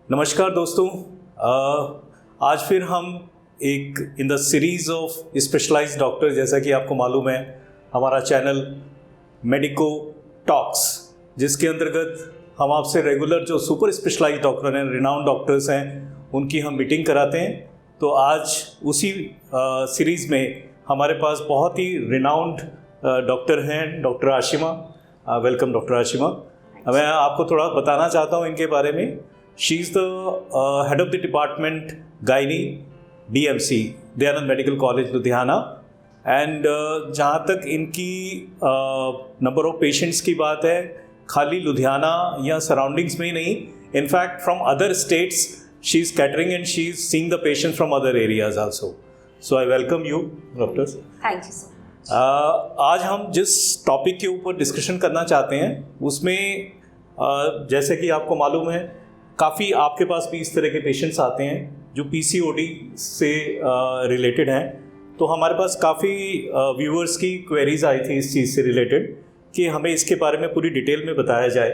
नमस्कार दोस्तों, आज फिर हम एक in the series of specialised doctor, जैसा कि आपको मालूम है हमारा चैनल मेडिको टॉक्स, जिसके अंतर्गत हम आपसे रेगुलर जो सुपर स्पेशलाइज्ड डॉक्टर हैं, रिनाउंड डॉक्टर्स हैं, उनकी हम मीटिंग कराते हैं। तो आज उसी सीरीज़ में हमारे पास बहुत ही रिनाउंड डॉक्टर हैं, doctor Ashima. Welcome doctor Ashima. मैं आपको थोड़ा बताना चाहता हूँ इनके बारे में। She is the head of the department gynae DMC, Dayanand medical college Ludhiana. And जहाँ तक इनकी नंबर ऑफ पेशेंट्स की बात है, खाली लुधियाना या सराउंडिंग्स में ही नहीं, in fact from other states she is catering and she is seeing the patients from other areas also. So I welcome you doctors. Thank you so much. आज हम जिस टॉपिक के ऊपर डिस्कशन करना चाहते हैं उसमें जैसे कि आपको मालूम है, काफ़ी आपके पास भी इस तरह के पेशेंट्स आते हैं जो PCOD से रिलेटेड हैं। तो हमारे पास काफ़ी व्यूअर्स की क्वेरीज आई थी इस चीज़ से रिलेटेड कि हमें इसके बारे में पूरी डिटेल में बताया जाए।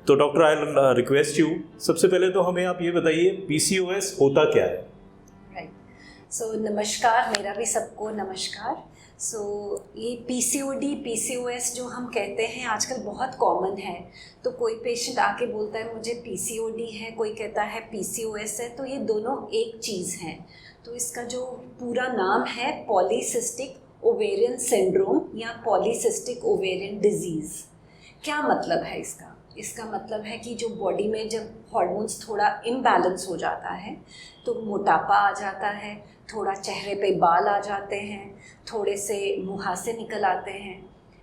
तो डॉक्टर आई रिक्वेस्ट यू, सबसे पहले तो हमें आप ये बताइए PCOS होता क्या है। सो नमस्कार, मेरा भी सबको नमस्कार। ये PCOS जो हम कहते हैं आजकल बहुत कॉमन है। तो कोई पेशेंट आके बोलता है मुझे PCOD है, कोई कहता है PCOS है, तो ये दोनों एक चीज़ हैं। तो इसका जो पूरा नाम है पॉलीसिस्टिक ओवेरियन सिंड्रोम या पॉलीसिस्टिक ओवेरियन डिजीज़। क्या मतलब है इसका? इसका मतलब है कि जो बॉडी में जब हार्मोन्स थोड़ा इम्बैलेंस हो जाता है तो मोटापा आ जाता है, थोड़ा चेहरे पे बाल आ जाते हैं, थोड़े से मुहासे निकल आते हैं,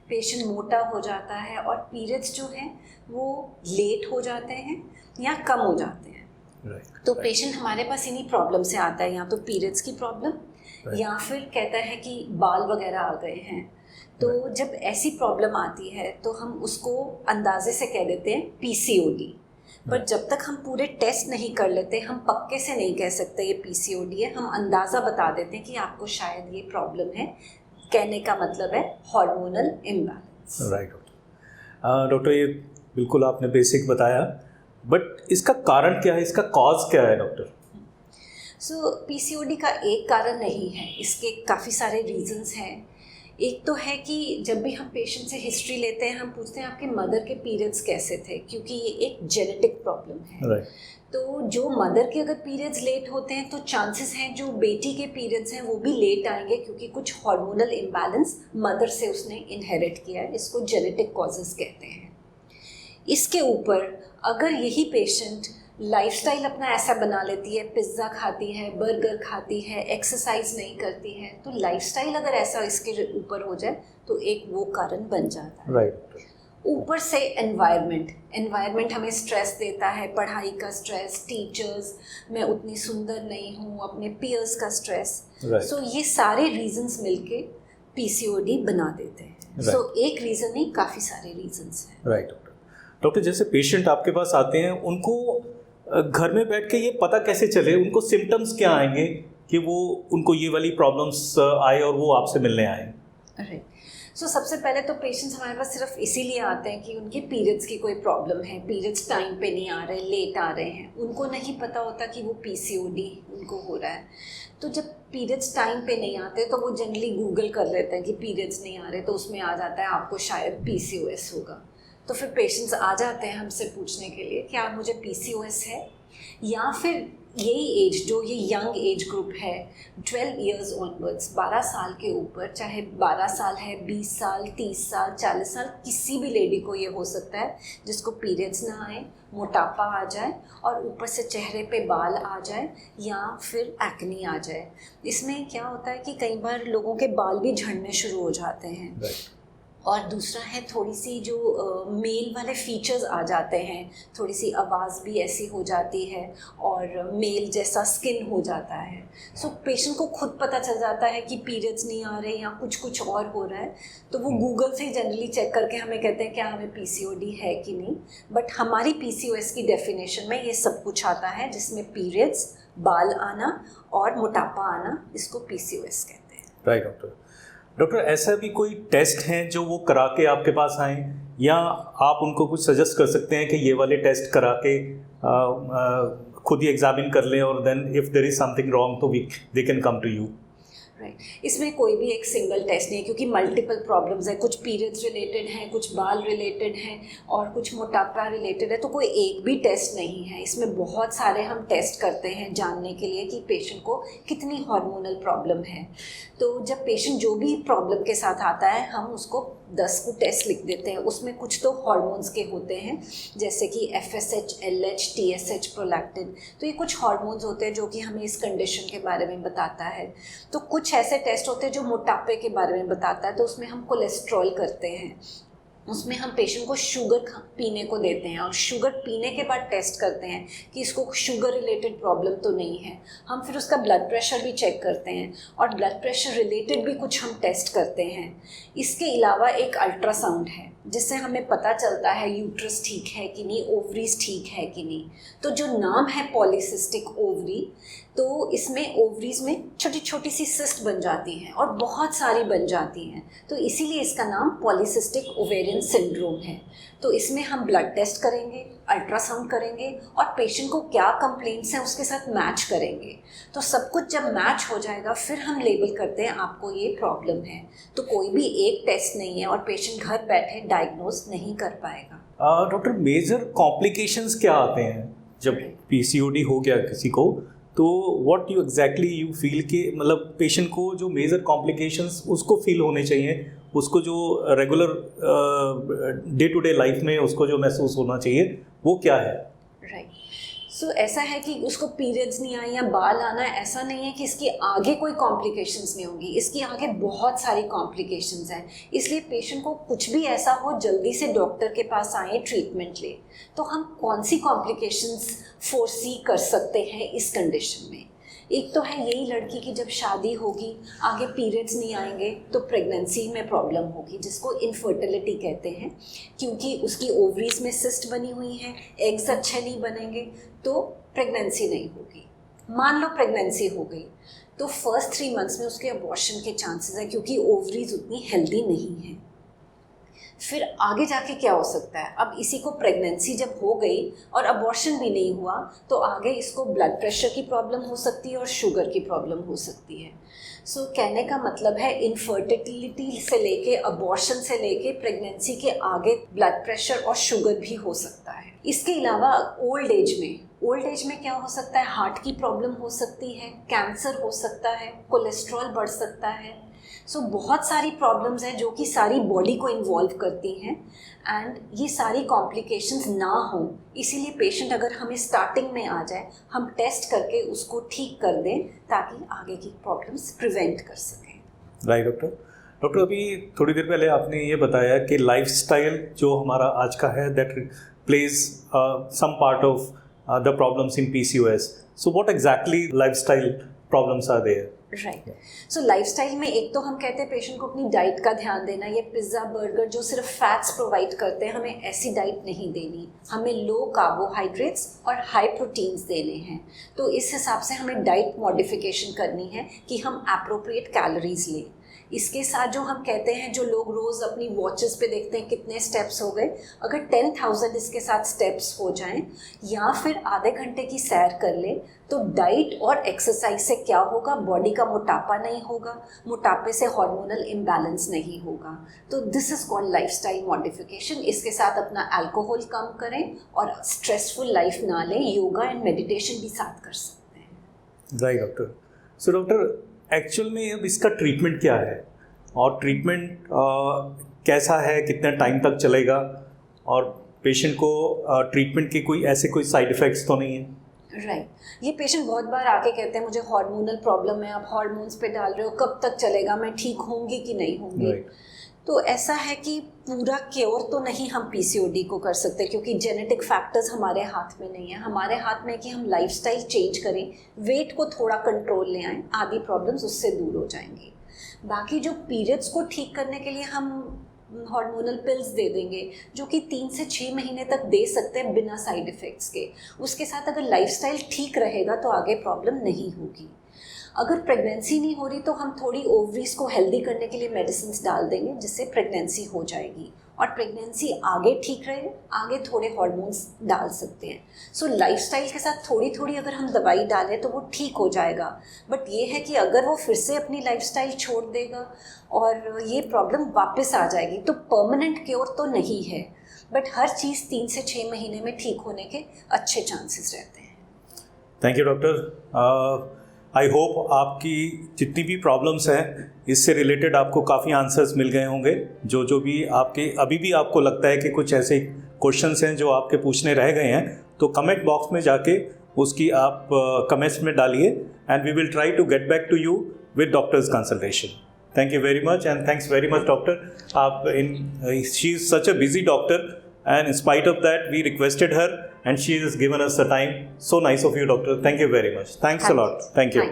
पेशेंट मोटा हो जाता है और पीरियड्स जो हैं वो लेट हो जाते हैं या कम हो जाते हैं। तो पेशेंट हमारे पास इन्हीं प्रॉब्लम से आता है, या तो पीरियड्स की प्रॉब्लम या फिर कहता है कि बाल वगैरह आ गए हैं। तो जब ऐसी प्रॉब्लम आती है तो हम उसको अंदाजे से कह देते हैं PCOD। पर जब तक हम पूरे टेस्ट नहीं कर लेते, हम पक्के से नहीं कह सकते ये PCOD है। हम अंदाज़ा बता देते हैं कि आपको शायद ये प्रॉब्लम है। कहने का मतलब है हार्मोनल इम्बैलेंस। राइट डॉक्टर, ये बिल्कुल आपने बेसिक बताया, बट इसका कारण क्या है, इसका कॉज क्या है डॉक्टर? PCOD का एक कारण नहीं है, इसके काफ़ी सारे रीजंस हैं। एक तो है कि जब भी हम पेशेंट से हिस्ट्री लेते हैं, हम पूछते हैं आपके मदर के पीरियड्स कैसे थे, क्योंकि ये एक जेनेटिक प्रॉब्लम है। तो जो मदर के अगर पीरियड्स लेट होते हैं तो चांसेस हैं जो बेटी के पीरियड्स हैं वो भी लेट आएंगे, क्योंकि कुछ हार्मोनल इम्बैलेंस मदर से उसने इनहेरिट किया है। इसको जेनेटिक कॉजेज़ कहते हैं। इसके ऊपर अगर यही पेशेंट लाइफस्टाइल अपना ऐसा बना लेती है, पिज़्ज़ा खाती है, बर्गर खाती है, एक्सरसाइज नहीं करती है, तो लाइफस्टाइल अगर ऐसा इसके ऊपर हो जाए तो एक वो कारण बन जाता है। राइट। ऊपर से एनवायरनमेंट हमें स्ट्रेस देता है, पढ़ाई का स्ट्रेस, टीचर्स, मैं उतनी सुंदर नहीं हूँ, अपने पीयर्स का स्ट्रेस। सो ये सारे रीजंस मिलके PCOD बना देते हैं। सो एक रीज़न नहीं, काफ़ी सारे रीजंस हैं। राइट डॉक्टर, जैसे पेशेंट आपके पास आते हैं, उनको घर में बैठ के ये पता कैसे चले, उनको सिम्टम्स क्या आएंगे कि वो उनको ये वाली प्रॉब्लम्स आए और वो आपसे मिलने आए? सबसे पहले तो पेशेंट्स हमारे पास सिर्फ इसीलिए आते हैं कि उनके पीरियड्स की कोई प्रॉब्लम है, पीरियड्स टाइम पे नहीं आ रहे, लेट आ रहे हैं। उनको नहीं पता होता कि वो PCOD उनको हो रहा है। तो जब पीरियड्स टाइम पे नहीं आते तो वो जनरली गूगल कर लेते हैं कि पीरियड्स नहीं आ रहे, तो उसमें आ जाता है आपको शायद PCOS होगा। तो फिर पेशेंट्स आ जाते हैं हमसे पूछने के लिए क्या मुझे PCOS है, या फिर यही एज, जो ये यंग एज ग्रुप है 12 इयर्स ऑनवर्ड्स, 12 साल के ऊपर, चाहे 12 साल है, 20 साल, 30 साल, 40 साल, किसी भी लेडी को ये हो सकता है जिसको पीरियड्स ना आए, मोटापा आ जाए और ऊपर से चेहरे पे बाल आ जाए या फिर एक्ने आ जाए। इसमें क्या होता है कि कई बार लोगों के बाल भी झड़ने शुरू हो जाते हैं। और दूसरा है थोड़ी सी जो मेल वाले फीचर्स आ जाते हैं, थोड़ी सी आवाज़ भी ऐसी हो जाती है और मेल जैसा स्किन हो जाता है। सो पेशेंट को खुद पता चल जाता है कि पीरियड्स नहीं आ रहे या कुछ और हो रहा है, तो वो गूगल से जनरली चेक करके हमें कहते हैं क्या हमें PCOD है कि नहीं। बट हमारी PCOS की डेफिनेशन में ये सब कुछ आता है, जिसमें पीरियड्स, बाल आना और मोटापा आना, इसको PCOS कहते हैं। राइट डॉक्टर, ऐसा भी कोई टेस्ट हैं जो वो करा के आपके पास आएँ, या आप उनको कुछ सजेस्ट कर सकते हैं कि ये वाले टेस्ट करा के खुद ही एग्जामिन कर लें और then if there is something wrong तो they can come to you? Right इसमें कोई भी एक सिंगल टेस्ट नहीं है क्योंकि मल्टीपल प्रॉब्लम्स है, कुछ पीरियड्स रिलेटेड हैं, कुछ बाल रिलेटेड हैं और कुछ मोटापा रिलेटेड है, तो कोई एक भी टेस्ट नहीं है। इसमें बहुत सारे हम टेस्ट करते हैं जानने के लिए कि पेशेंट को कितनी हार्मोनल प्रॉब्लम है। तो जब पेशेंट जो भी प्रॉब्लम के साथ आता है हम उसको 10 को टेस्ट लिख देते हैं। उसमें कुछ तो हार्मोन्स के होते हैं जैसे कि FSH, LH, TSH, प्रोलैक्टिन, तो ये कुछ हार्मोन्स होते हैं जो कि हमें इस कंडीशन के बारे में बताता है। तो कुछ ऐसे टेस्ट होते हैं जो मोटापे के बारे में बताता है, तो उसमें हम कोलेस्ट्रॉल करते हैं। उसमें हम पेशेंट को शुगर पीने को देते हैं और शुगर पीने के बाद टेस्ट करते हैं कि इसको शुगर रिलेटेड प्रॉब्लम तो नहीं है। हम फिर उसका ब्लड प्रेशर भी चेक करते हैं और ब्लड प्रेशर रिलेटेड भी कुछ हम टेस्ट करते हैं। इसके अलावा एक अल्ट्रासाउंड है जिससे हमें पता चलता है यूट्रस ठीक है कि नहीं, ओवरीज ठीक है कि नहीं। तो जो नाम है पॉलीसिस्टिक ओवरी, तो इसमें ओवरीज में छोटी छोटी सी सिस्ट बन जाती हैं और बहुत सारी बन जाती हैं, तो इसीलिए इसका नाम पॉलीसिस्टिक ओवेरियन सिंड्रोम है। तो इसमें हम ब्लड टेस्ट करेंगे, अल्ट्रासाउंड करेंगे और पेशेंट को क्या कंप्लेंट्स हैं उसके साथ मैच करेंगे। तो सब कुछ जब मैच हो जाएगा फिर हम लेबल करते हैं आपको ये प्रॉब्लम है। तो कोई भी एक टेस्ट नहीं है और पेशेंट घर बैठे डायग्नोज नहीं कर पाएगा। डॉक्टर मेजर कॉम्प्लिकेशंस क्या आते हैं जब PCOD हो गया किसी को, तो what you exactly you feel कि मतलब पेशेंट को जो मेजर कॉम्प्लिकेशंस उसको फील होने चाहिए, उसको जो regular day to day life में उसको जो महसूस होना चाहिए वो क्या है? राइट सो ऐसा है कि उसको पीरियड्स नहीं आए या बाल आना, ऐसा नहीं है कि इसकी आगे कोई कॉम्प्लिकेशंस नहीं होंगी, इसकी आगे बहुत सारी कॉम्प्लिकेशंस हैं। इसलिए पेशेंट को कुछ भी ऐसा हो जल्दी से डॉक्टर के पास आए, ट्रीटमेंट ले। तो हम कौन सी कॉम्प्लिकेशंस फोरसी कर सकते हैं इस कंडीशन में? एक तो है यही लड़की की जब शादी होगी आगे पीरियड्स नहीं आएंगे तो प्रेगनेंसी में प्रॉब्लम होगी, जिसको इनफर्टिलिटी कहते हैं, क्योंकि उसकी ओवरीज में सिस्ट बनी हुई हैं, एग्स अच्छे नहीं बनेंगे तो प्रेगनेंसी नहीं होगी। मान लो प्रेगनेंसी हो गई तो फर्स्ट 3 मंथ्स में उसके अबॉर्शन के चांसेस हैं क्योंकि ओवरीज उतनी हेल्दी नहीं है। फिर आगे जाके क्या हो सकता है? अब इसी को प्रेगनेंसी जब हो गई और अबॉर्शन भी नहीं हुआ तो आगे इसको ब्लड प्रेशर की प्रॉब्लम हो सकती है और शुगर की प्रॉब्लम हो सकती है। सो कहने का मतलब है इनफर्टिलिटी से लेके अबॉर्शन से लेके प्रेगनेंसी के आगे ब्लड प्रेशर और शुगर भी हो सकता है। इसके अलावा ओल्ड एज में क्या हो सकता है? हार्ट की प्रॉब्लम हो सकती है, कैंसर हो सकता है, कोलेस्ट्रॉल बढ़ सकता है। सो बहुत सारी प्रॉब्लम्स हैं जो कि सारी बॉडी को इन्वॉल्व करती हैं एंड ये सारी कॉम्प्लिकेशंस ना हो, इसीलिए पेशेंट अगर हमें स्टार्टिंग में आ जाए हम टेस्ट करके उसको ठीक कर दें ताकि आगे की प्रॉब्लम्स प्रिवेंट कर सकें। राइट डॉक्टर अभी थोड़ी देर पहले आपने ये बताया कि लाइफस्टाइल जो हमारा आज का है that plays some part of the problems in PCOS। So what exactly lifestyle problems are there? Right so lifestyle में एक तो हम कहते हैं पेशेंट को अपनी डाइट का ध्यान देना। ये पिज़्ज़ा बर्गर जो सिर्फ फैट्स प्रोवाइड करते हैं, हमें ऐसी डाइट नहीं देनी, हमें लो कार्बोहाइड्रेट्स और हाई प्रोटीन्स देने हैं। तो इस हिसाब से हमें डाइट मॉडिफिकेशन करनी है कि हम एप्रोप्रिएट कैलोरीज लें। इसके साथ जो हम कहते हैं, जो लोग रोज़ अपनी वॉचेस पे देखते हैं कितने स्टेप्स हो गए, अगर 10,000 इसके साथ स्टेप्स हो जाएं या फिर आधे घंटे की सैर कर ले तो डाइट और एक्सरसाइज से क्या होगा? बॉडी का मोटापा नहीं होगा, मोटापे से हार्मोनल इम्बैलेंस नहीं होगा। तो this is called lifestyle modification. इसके साथ अपना अल्कोहल कम करें और स्ट्रेसफुल लाइफ ना लें, योगा एंड मेडिटेशन भी साथ कर सकते हैं। Right doctor. So doctor actual में अब इसका ट्रीटमेंट क्या है और ट्रीटमेंट कैसा है, कितने टाइम तक चलेगा और पेशेंट को ट्रीटमेंट के कोई साइड इफ़ेक्ट्स तो नहीं है? राइट ये पेशेंट बहुत बार आके कहते हैं मुझे हार्मोनल प्रॉब्लम है, आप हार्मोन्स पे डाल रहे हो, कब तक चलेगा, मैं ठीक होंगी कि नहीं होंगी? तो ऐसा है कि पूरा क्योर तो नहीं हम PCOD को कर सकते क्योंकि जेनेटिक फैक्टर्स हमारे हाथ में नहीं है। हमारे हाथ में है कि हम लाइफस्टाइल चेंज करें, वेट को थोड़ा कंट्रोल ले आएँ, आदि प्रॉब्लम्स उससे दूर हो जाएंगी। बाकी जो पीरियड्स को ठीक करने के लिए हम हार्मोनल पिल्स दे देंगे जो कि 3 से 6 महीने तक दे सकते हैं बिना साइड इफ़ेक्ट्स के। उसके साथ अगर लाइफस्टाइल ठीक रहेगा तो आगे प्रॉब्लम नहीं होगी। अगर प्रेगनेंसी नहीं हो रही तो हम थोड़ी ओवरीज को हेल्दी करने के लिए मेडिसिन डाल देंगे जिससे प्रेगनेंसी हो जाएगी। और प्रेगनेंसी आगे ठीक रहे, आगे थोड़े हार्मोन्स डाल सकते हैं। सो लाइफस्टाइल के साथ थोड़ी थोड़ी अगर हम दवाई डालें तो वो ठीक हो जाएगा। बट ये है कि अगर वो फिर से अपनी लाइफस्टाइल छोड़ देगा और ये प्रॉब्लम वापस आ जाएगी, तो परमानेंट क्योर तो नहीं है, बट हर चीज़ 3 से 6 महीने में ठीक होने के अच्छे चांसेस रहते हैं। Thank you doctor. I hope आपकी जितनी भी प्रॉब्लम्स हैं इससे रिलेटेड आपको काफ़ी आंसर्स मिल गए होंगे। जो भी आपके अभी भी आपको लगता है कि कुछ ऐसे क्वेश्चंस हैं जो आपके पूछने रह गए हैं, तो कमेंट बॉक्स में जाके उसकी आप कमेंट्स में डालिए and we will try to get back to you with doctor's consultation. Thank you very much and thanks very much doctor. She is such a busy doctor and in spite of that we requested her and she has given us the time. So nice of you, doctor. Thank you very much. Thanks a lot. Thank you.